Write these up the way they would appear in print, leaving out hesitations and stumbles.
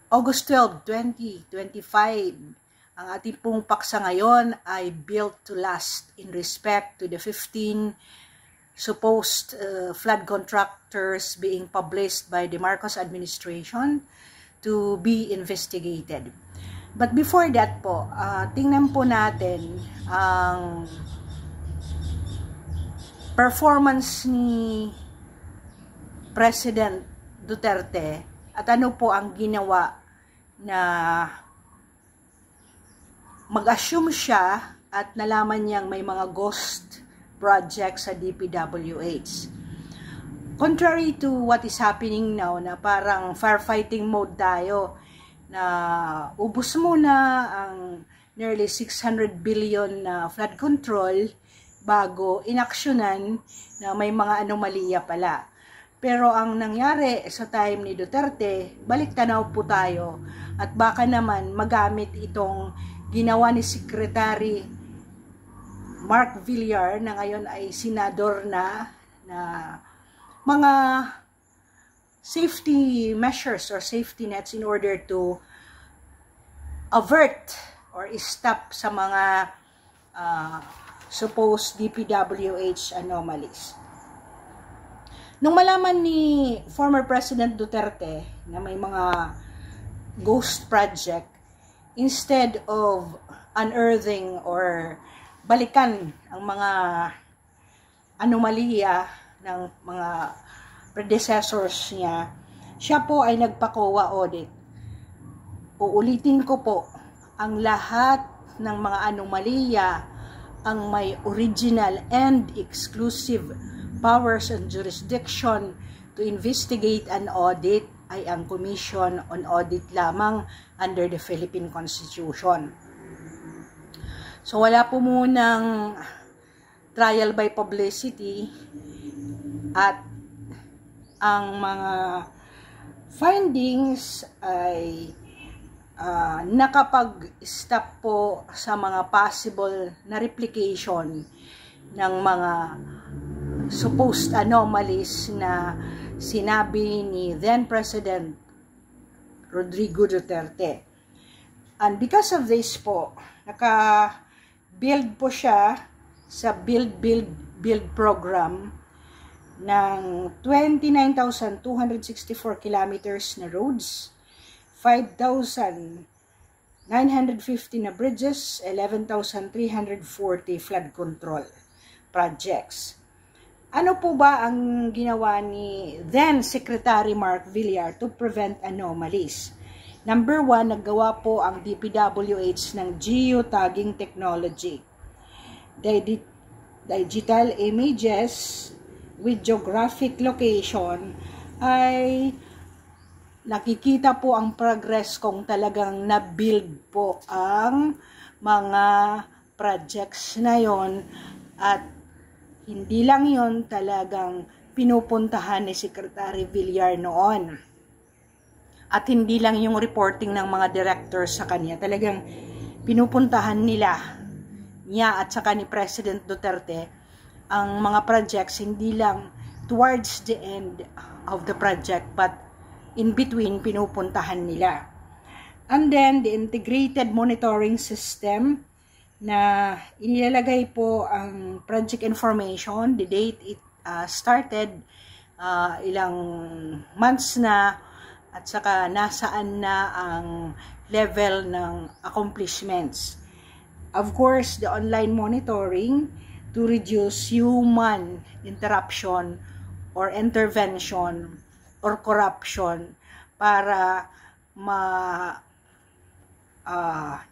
August 12, 2025, ang ating pong paksa ngayon ay built to last in respect to the 15 supposed flood contractors being published by the Marcos administration to be investigated. But before that po, tingnan po natin ang performance ni President Duterte at ano po ang ginawa na mag-assume siya at nalaman niyang may mga ghost projects sa DPWH. Contrary to what is happening now, na parang firefighting mode tayo, na ubos muna ang nearly 600 billion na flood control bago inaksyonan na may mga anomalya pala. Pero ang nangyari sa time ni Duterte, balik tanaw po tayo at baka naman magamit itong ginawa ni Secretary Mark Villar na ngayon ay senador na mga safety measures or safety nets in order to avert or stop sa mga supposed DPWH anomalies. Nung malaman ni former President Duterte na may mga ghost project, instead of unearthing or balikan ang mga anomalya ng mga predecessors niya, siya po ay nagpa-COA audit. Uulitin ko po, ang lahat ng mga anomalya ang may original and exclusive powers and jurisdiction to investigate and audit ay ang Commission on Audit lamang under the Philippine Constitution. So wala po munang trial by publicity at ang mga findings ay nakapag-stop po sa mga possible na replication ng mga supposed anomalies na sinabi ni then President Rodrigo Duterte. And because of this po, naka-build po siya sa Build program ng 29,264 kilometers na roads, 5,950 na bridges, 11,340 flood control projects. Ano po ba ang ginawa ni then Secretary Mark Villar to prevent anomalies? Number 1, naggawa po ang DPWH ng geotagging technology. Digital images with geographic location ay nakikita po ang progress kung talagang na-build po ang mga projects na yon at hindi lang yon talagang pinupuntahan ni Secretary Villar noon. At hindi lang yung reporting ng mga directors sa kanya, talagang pinupuntahan niya at saka ni President Duterte ang mga projects, hindi lang towards the end of the project but in between pinupuntahan nila. And then the integrated monitoring system na inilalagay po ang project information, the date it started, ilang months na, at saka nasaan na ang level ng accomplishments. Of course, the online monitoring to reduce human interruption or intervention or corruption para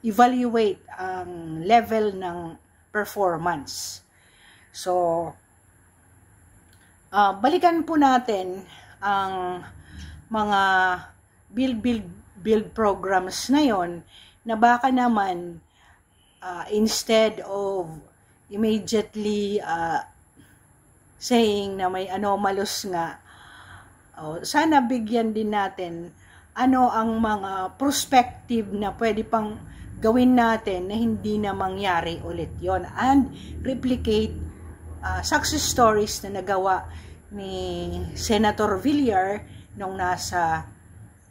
evaluate ang level ng performance. So, balikan po natin ang mga build programs na yon na baka naman instead of immediately saying na may anomalous nga, sana bigyan din natin ano ang mga prospective na pwede pang gawin natin na hindi na mangyari ulit yon, and replicate success stories na nagawa ni Senator Villar nung nasa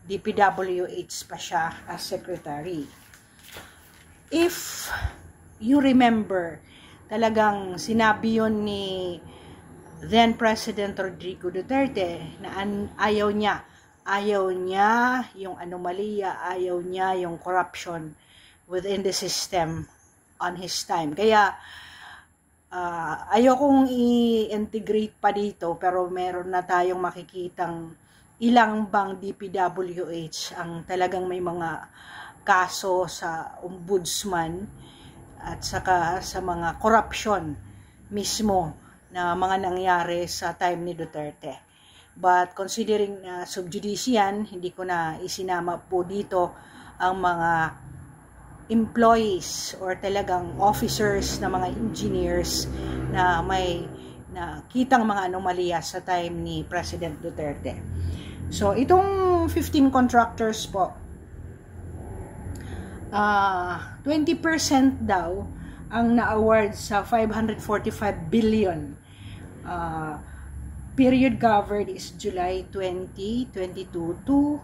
DPWH pa siya as secretary. If you remember, talagang sinabi yun ni then President Rodrigo Duterte na ayaw niya yung anomalya, ayaw niya yung corruption within the system on his time. Kaya ayokong i-integrate pa dito, pero meron na tayong makikitang ilang bang DPWH ang talagang may mga kaso sa ombudsman at saka sa mga corruption mismo na mga nangyari sa time ni Duterte. But considering sub judice yan, hindi ko na isinama po dito ang mga employees or talagang officers na mga engineers na may nakitang mga anomalya sa time ni President Duterte. So, itong 15 contractors po, 20% daw ang na-award sa 545 billion. Period covered is July 2022 to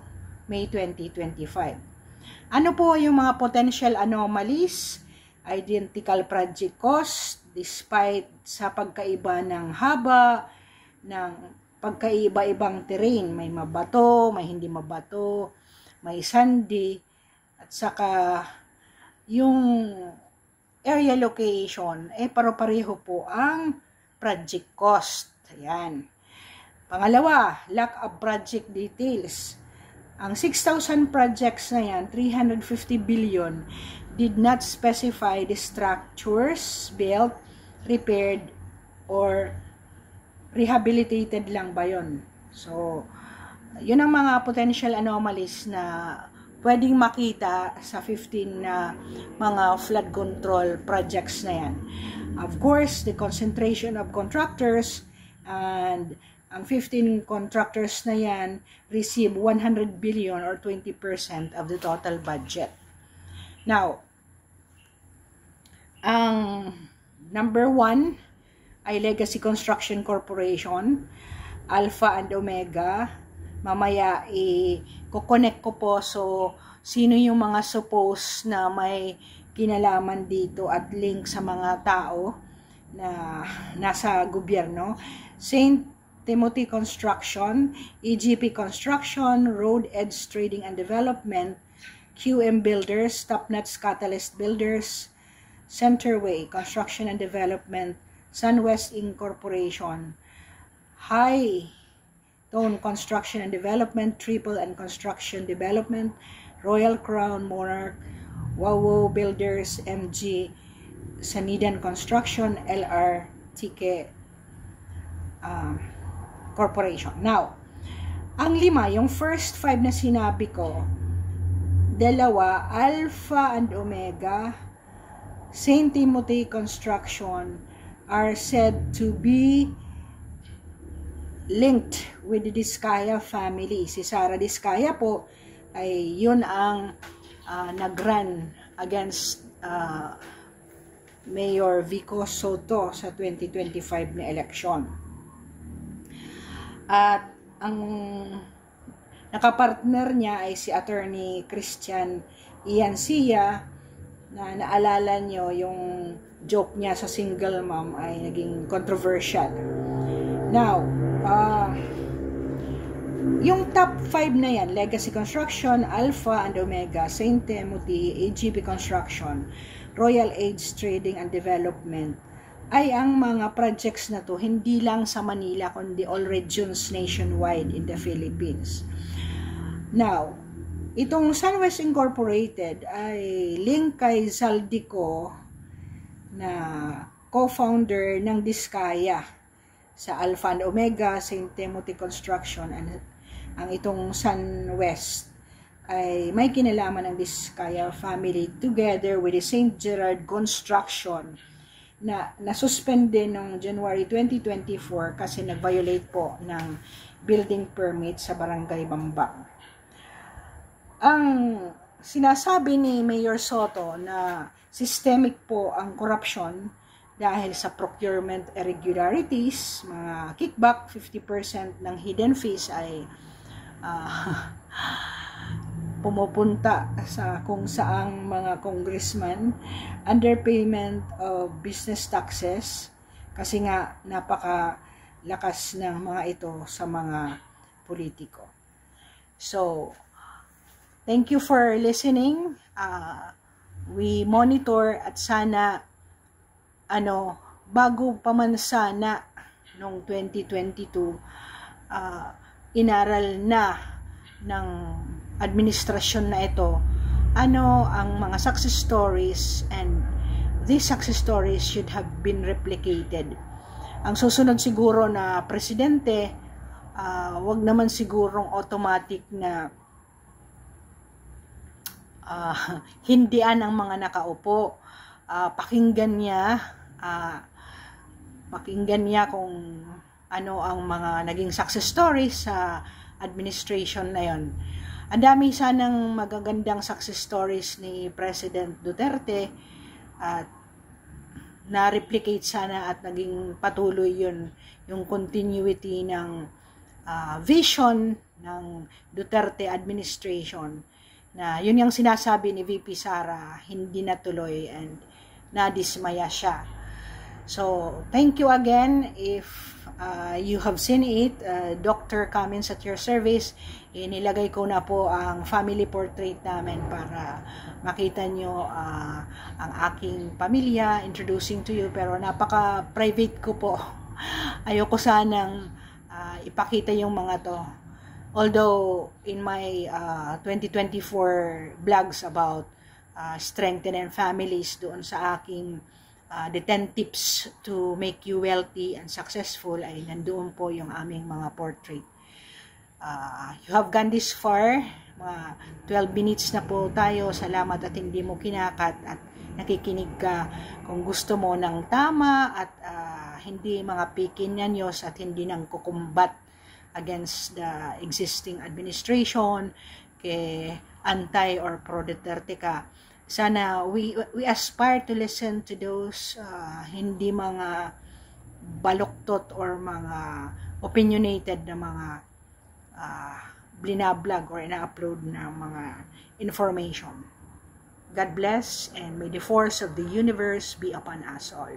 May 2025. Ano po yung mga potential anomalies? Identical project cost despite sa pagkaiba ng haba, ng pagkaiba-ibang terrain. May mabato, may hindi mabato, may sandy, at saka yung area location, paro-pareho po ang project cost. Ayan. Pangalawa, lack of project details. Ang 6,000 projects na yan, 350 billion, did not specify the structures built, repaired, or rehabilitated lang ba yun? So, yun ang mga potential anomalies na pwedeng makita sa 15 na mga flood control projects na yan. Of course, the concentration of contractors, and ang 15 contractors na yan receive 100 billion or 20% of the total budget. Now, ang number 1 ay Legacy Construction Corporation, Alpha and Omega. Mamaya i-connect ko po so sino yung mga suppose na may kinalaman dito at link sa mga tao na nasa gobyerno. St. Timothy Construction, EGP Construction, Road Edge Trading and Development, QM Builders, Topnuts Catalyst Builders, Centerway Construction and Development, SunWest Incorporation, High Tone Construction and Development, Triple and Construction Development, Royal Crown Monarch, Wawo Builders, MG, Sanidan Construction, LRTK Corporation. Now, ang 5, yung first 5 na sinabi ko, 2, Alpha and Omega, St. Timothy Construction, are said to be linked with the Diskaya family. Si Sara Diskaya po, ay yun ang nag-run against Mayor Vico Soto sa 2025 na eleksyon. At ang nakapartner niya ay si Attorney Christian Iancia, na naalala nyo yung joke niya sa single mom ay naging controversial. Now, yung top 5 na yan, Legacy Construction, Alpha and Omega, St. Timothy, AGP Construction, Royal Age Trading and Development, ay ang mga projects na to hindi lang sa Manila kundi all regions nationwide in the Philippines. Now, itong SunWest Incorporated ay link kay Zaldico na co-founder ng Diskaya sa Alpha and Omega, St. Timothy Construction, and ang itong SunWest ay may kinalaman ng Diskaya family together with the St. Gerard Construction na nasuspende noong January 2024 kasi nag-violate po ng building permit sa Barangay Bambang. Ang sinasabi ni Mayor Soto na systemic po ang corruption dahil sa procurement irregularities, mga kickback, 50% ng hidden fees ay pumupunta sa kung saang mga congressman, underpayment of business taxes, kasi nga napakalakas ng mga ito sa mga politiko. So, thank you for listening. We monitor at sana bago pa man sana noong 2022, inaral na ng administrasyon na ito ang mga success stories, and these success stories should have been replicated. Ang susunod siguro na presidente, wag naman sigurong automatic na hindian ang mga nakaupo. Pakinggan niya kung ano ang mga naging success stories sa administration na yon. Ang dami sanang magagandang success stories ni President Duterte at na-replicate sana at naging patuloy yun, yung continuity ng vision ng Duterte administration, na yun yung sinasabi ni VP Sara, hindi natuloy and nadismaya siya. So, thank you again. If you have seen it, Dr. Cummins at your service, inilagay ko na po ang family portrait namin para makita nyo ang aking pamilya, introducing to you, pero napaka-private ko po. Ayoko sanang ipakita yung mga to. Although, in my 2024 vlogs about strengthening families, doon sa aking the 10 tips to make you wealthy and successful, ay nandoon po yung aming mga portrait. You have gone this far, mga 12 minutes na po tayo. Salamat at hindi mo kinakat at nakikinig ka. Kung gusto mo ng tama at hindi mga pikin news at hindi nang kukumbat against the existing administration, anti or pro Duterte ka, sana we aspire to listen to those hindi mga baluktot or mga opinionated na mga binablog or ina-upload na mga information. God bless, and may the force of the universe be upon us all.